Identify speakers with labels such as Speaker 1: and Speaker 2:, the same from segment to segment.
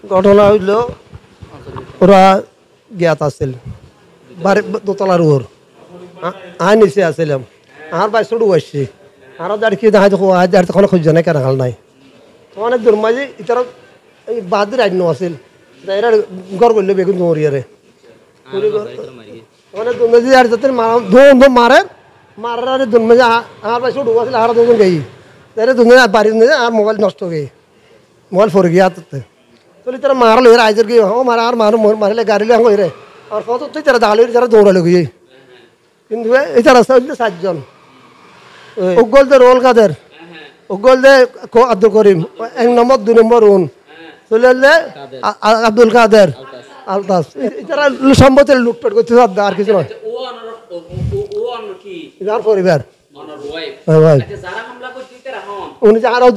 Speaker 1: ঘটনা হইল ওরা জ্ঞাত আছিল বাড়ি দোতলার ওর আয় নিচে আসছিলাম আর বাই ছোট আসছি আরও দাঁড়ি কি দেখা দেখো আজ দাঁড়িয়ে তখন খুঁজছে নাই কেনা খাল নাই তখন দূর মাঝে ইতারা এই বাদের আইন আছিল এরা ঘর করলে বেগুন দৌড়িয়ারে মানে দুর্মাজি আর যাতে মারে মারার দুর্মাজি আর বাই ছোট আসলে আর দুজন গাই তাহলে দুজন বাড়ি আর মোবাইল নষ্ট হয়ে মোবাইল ফরে গিয়ে হাতে তো তারা মারলো এর আইজের গিয়ে ও মারা আর মারলে গাড়ি লে রে আর কত তুই তারা দাঁড়ালো যারা দৌড়ালো গিয়ে কিন্তু এই তারা হচ্ছে 7 জন উগল দে রোল কাদের উগল দে আব্দুল করিম 1 নম্বর 2 নম্বর চলে আব্দুল কাদের আলতাস যারা সম্পত্তির লুটপাট করতে আর কিছু নয় আর পরিবার উনি আরো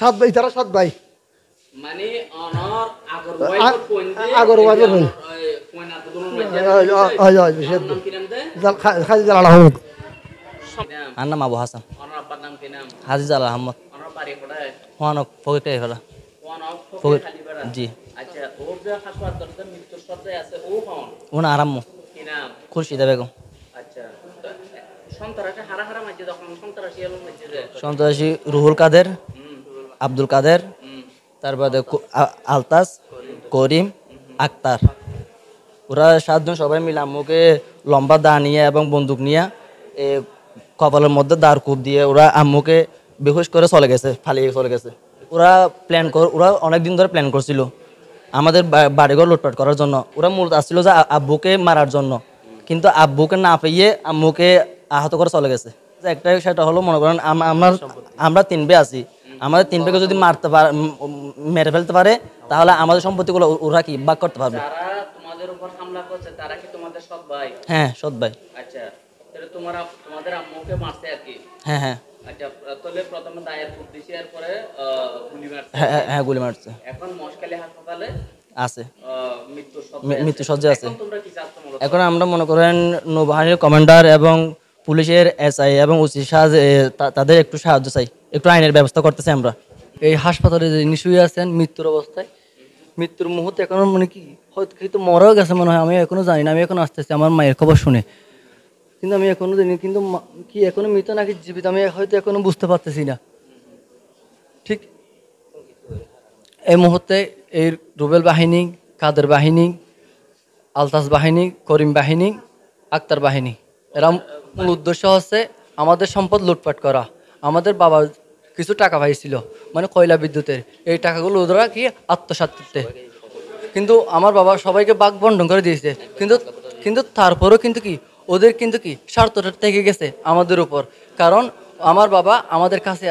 Speaker 1: 7 ভাই তারা 7 ভাই মানে আগর ওয়াইফের বোন
Speaker 2: আর নাম আবু হাসান হাজিজ আল আহমদ ওয়ানক ফকির ফেলা জি ওনা আরাম্মু খুরশিদা বেগম সন্ত্রাসী রুহুল কাদের আব্দুল কাদের তারপরে আলতাস করিম আক্তার ওরা 7 জন সবাই মিলে আম্মুকে লম্বা দা নিয়ে এবং বন্দুক নিয়ে কপালের মধ্যে দাঁড় কূপ দিয়ে ওরা আম্মুকে বেহুশ করে চলে গেছে, পালিয়ে চলে গেছে। ওরা অনেক দিন ধরে প্ল্যান করছিল আমাদের বাড়িঘর লুটপাট করার জন্য। ওরা মূলত আসছিল যে আব্বুকে মারার জন্য, কিন্তু আব্বুকে না পেয়ে আম্মুকে আহত করে চলে গেছে। একটা সেটা হলো, মনে করেন আমরা 3 ভাই আছি, আমাদের 3 ভাইকে যদি মেরে ফেলতে পারে তাহলে আমাদের সম্পত্তিগুলো ওরা কি ভাগ করতে পারবে।
Speaker 3: তোমাদের উপর হামলা করছে তারা কি তোমাদের সৎ ভাই?
Speaker 2: হ্যাঁ, সৎ ভাই।
Speaker 3: আচ্ছা, তাহলে তোমাদের আম্মুকে মারছে আর কি?
Speaker 2: হ্যাঁ হ্যাঁ।
Speaker 3: আচ্ছা, তাহলে প্রথমে দায়ের করতেছি, এরপরে গুলি মারছে?
Speaker 2: হ্যাঁ, গুলি মারছে।
Speaker 3: এখন মশকালী হাসপাতালে
Speaker 2: আছে,
Speaker 3: মৃত্যুসজ্জা আছে।
Speaker 2: এখন আমরা মনে করেন নৌবাহিনীর কমান্ডার এবং পুলিশের এসআই এবং ওসি তাদের একটু সাহায্য চাই, একটু আইনের ব্যবস্থা করতেছি আমরা।
Speaker 4: এই হাসপাতালে যে নিশুয়ে আছেন মৃত্যুর অবস্থায়, মৃত্যুর মুহূর্তে এখনো মানে কি হয়তো মরেও গেছে মনে হয়, আমি এখনো জানি না। আমি এখন আসতেছি আমার মায়ের খবর শুনে, কিন্তু আমি এখনো জানি কিন্তু কি এখনো মৃত নাকি জীবিত আমি হয়তো এখনো বুঝতে পারতেছি না। ঠিক এই মুহূর্তে এই রুবেল বাহিনী, কাদের বাহিনী, আলতাস বাহিনী, করিম বাহিনী, আক্তার বাহিনী, এরা মূল উদ্দেশ্য হচ্ছে আমাদের সম্পদ লুটপাট করা। আমাদের বাবা কিছু টাকা পাইছিল মানে কয়লা বিদ্যুতের, এই টাকাগুলো ওরা কি আত্মসাৎ করতে, কিন্তু আমার বাবা সবাইকে ভাগ বন্টন করে দিয়েছে। কিন্তু তারপরেও কিন্তু কি ওদের কিন্তু কি স্বার্থটা থেকে গেছে আমাদের উপর। কারণ আমার বাবা আমাদের কাছে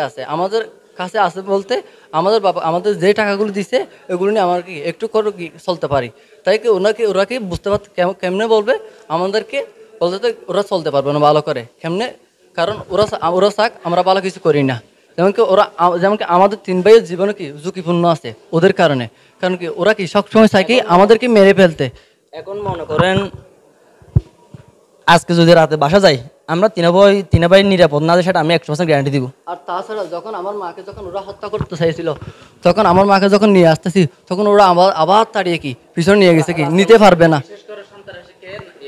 Speaker 4: আছে বলতে আমাদের বাবা আমাদের যে টাকাগুলো দিছে এগুলো নিয়ে আমার কি একটু করে কি চলতে পারি। তাই কি ওরা কি বুঝতে পারতে কেমনে বলবে আমাদেরকে, বলতে ওরা চলতে পারবে না ভালো করে কেমনে, কারণ ওরা চাক আমরা ভালো কিছু করি না। যেমন কি আমাদের 3 ভাইয়ের জীবনে কি ঝুঁকিপূর্ণ আছে ওদের কারণে, কারণ কি ওরা কি সবসময় চায় কি আমাদেরকে মেরে ফেলতে।
Speaker 2: এখন মনে করেন আজকে যদি রাতে বাসা যাই, আমরা 3 ভাই নিরাপদ না, সেটা আমি 100% গ্যারান্টি দিব।
Speaker 4: আর তাছাড়া যখন আমার মাকে ওরা হত্যা করতে চাইছিল, তখন আমার মাকে যখন নিয়ে আসতেছি তখন ওরা আবার তাড়িয়ে কি পিছনে নিয়ে গেছে, কি নিতে পারবে না।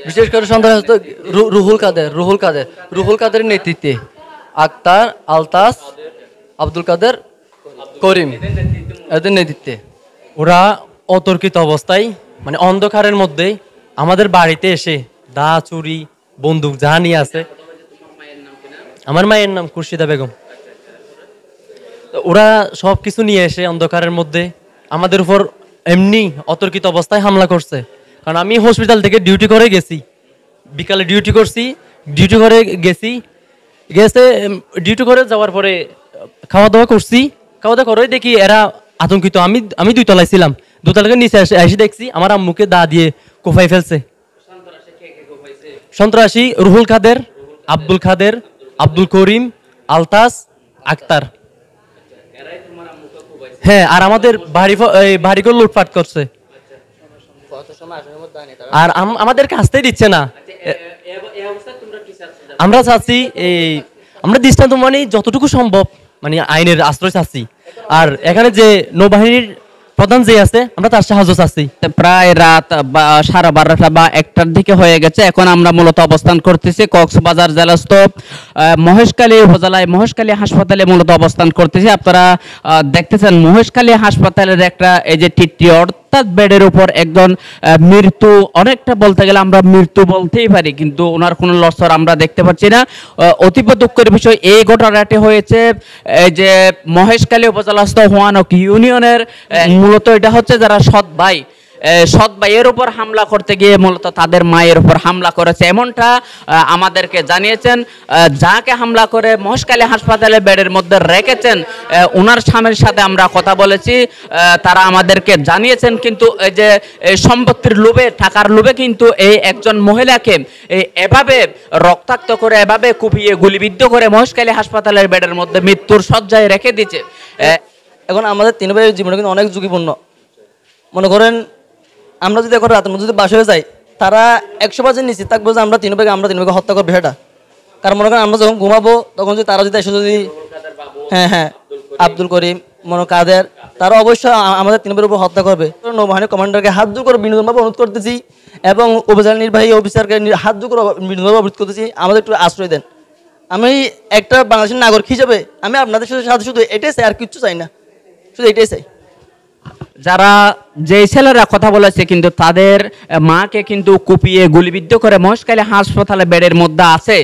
Speaker 4: বিশেষ করে সন্ত্রাস রুহুল কাদের নেতৃত্বে, আক্তার, আলতাস, আব্দুল কাদের, করিম, এদের নেতৃত্বে
Speaker 5: ওরা অতর্কিত অবস্থায় মানে অন্ধকারের মধ্যে আমাদের বাড়িতে এসে দা, চুরি, বন্দুক যা নিয়ে আছে। আমার মায়ের নাম খুরশিদা বেগম। ওরা সব কিছু নিয়ে এসে অন্ধকারের মধ্যে আমাদের উপর এমনি অতর্কিত অবস্থায় হামলা করছে। কারণ আমি হসপিটাল থেকে ডিউটি করে গেছি, বিকালে ডিউটি করে ডিউটি করে যাওয়ার পরে খাওয়া দাওয়া করে দেখি এরা আতঙ্কিত। আমি 2 তলায় ছিলাম, 2 তলাকে নিচে এসে দেখছি আমার আম্মুকে দা দিয়ে কোফাই ফেলছে। সন্ত্রাসী রুহুল কাদের, আব্দুল কাদের, আব্দুল করিম, আলতাস, আক্তার। হ্যাঁ, আর আমাদের বাড়িঘর লুটপাট করছে, আর আমাদেরকে আসতেই দিচ্ছে না। আমরা চাচ্ছি আমরা দৃষ্টান্ত মানে যতটুকু সম্ভব মানে আইনের আশ্রয় চাচ্ছি। আর এখানে যে নৌবাহিনীর প্রধান যে আছে আমরা তার সাহায্য চাচ্ছি।
Speaker 3: প্রায় রাত 12:30 বা 1টার দিকে হয়ে গেছে। এখন আমরা মূলত অবস্থান করতেছি কক্সবাজার জেলাস্থ মহেশখালী উপজেলায় মহেশখালী হাসপাতালে মূলত অবস্থান করতেছি। আপনারা দেখতেছেন মহেশখালী হাসপাতালের একটা এই যে টিটি অর্থাৎ বেডের উপর একজন মৃত্যু, অনেকটা বলতে গেলে আমরা মৃত্যু বলতেই পারি, কিন্তু ওনার কোনো লসর আমরা দেখতে পাচ্ছি না। অতীব দুঃখের বিষয় এই ঘটনাটি হয়েছে এই যে মহেশখালী উপজেলাস্থ হোয়ানক ইউনিয়নের মূলত এটা হচ্ছে যারা সৎ ভাইয়ের উপর হামলা করতে গিয়ে মূলত তাদের মায়ের উপর হামলা করেছে, এমনটা আমাদেরকে জানিয়েছেন। যাকে হামলা করে মহেশখালী হাসপাতালে বেডের মধ্যে রেখেছেন ওনার স্বামীর সাথে আমরা কথা বলেছি, তারা আমাদেরকে জানিয়েছেন কিন্তু এই যে সম্পত্তির লোভে টাকার লোভে কিন্তু এই একজন মহিলাকে এভাবে রক্তাক্ত করে এভাবে কুপিয়ে গুলিবিদ্ধ করে মহেশখালী হাসপাতালের বেডের মধ্যে মৃত্যুর শয্যায় রেখে দিচ্ছে।
Speaker 4: এখন আমাদের 3 ভাইয়ের জীবনে কিন্তু অনেক ঝুঁকিপূর্ণ। মনে করেন আমরা যদি এখন রাতের মধ্যে যদি বাসায় যাই, তারা 100% নিশ্চিত থাকবো যে আমরা 3 ভাইকে হত্যা করবো সেটা। কারণ মনে করেন আমরা যখন ঘুমাবো তখন যদি তারা যদি এসে যদি হ্যাঁ আব্দুল করিম মনে কাদের, তারা অবশ্যই আমাদের 3 ভাইয়ের উপর হত্যা করবে। নৌবাহিনী কমান্ডারকে হাত জোর করে বিনোদনভাবে অনুরোধ করতেছি এবং উপজেলা নির্বাহী অফিসারকে হাত জোর করে বিনোদনভাবে অনুরোধ করতেছি আমাদের একটু আশ্রয় দেন। আমি একটা বাংলাদেশের নাগরিক হিসেবে আমি আপনাদের সাথে শুধু এটাই চাই, আর কিচ্ছু চাই না, শুধু এটাই চাই।
Speaker 3: যারা যে ছেলেরা কথা বলেছে কিন্তু তাদের মাকে কিন্তু কুপিয়ে গুলিবিদ্ধ করে মহেশখালী হাসপাতালে বেডের মধ্যে আছে,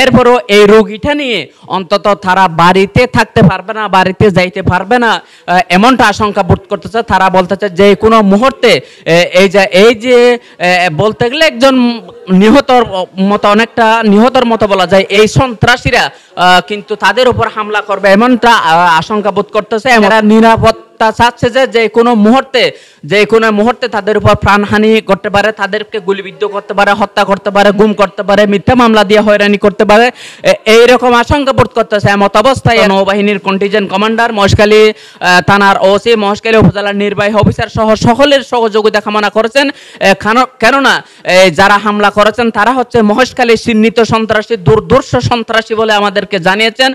Speaker 3: এরপরও এই রোগীটা নিয়ে অন্তত তারা বাড়িতে থাকতে পারবে না, বাড়িতে যাইতে পারবে না, এমনটা আশঙ্কা বোধ করতেছে। তারা বলতেছে যে কোনো মুহূর্তে এই যে বলতে গেলে একজন নিহতর মতো, অনেকটা নিহতর মতো বলা যায়, এই সন্ত্রাসীরা কিন্তু তাদের উপর হামলা করবে এমনটা আশঙ্কা বোধ করতেছে। এরা নিরাপত্তা চাচ্ছে যে কোনো মুহূর্তে তাদের উপর প্রাণহানি করতে পারে, তাদেরকে গুলিবিদ্ধ করতে পারে, হত্যা করতে পারে, গুম করতে পারে, মিথ্যা মামলা দিয়ে হয়রানি করতে পারে, এইরকম আশঙ্কা বোধ করতেছে। এমত অবস্থায় নৌবাহিনীর কন্টিনজেন্ট কমান্ডার, মহেশখালী থানার ওসি, মহেশখালী উপজেলার নির্বাহী অফিসার সহ সকলের সহযোগিতা কামনা করেছেন। কেননা যারা হামলা করেছেন তারা হচ্ছে মহেশখালী চিহ্নিত সন্ত্রাসী, দুর্ধর্ষ সন্ত্রাসী বলে আমাদেরকে জানিয়েছেন।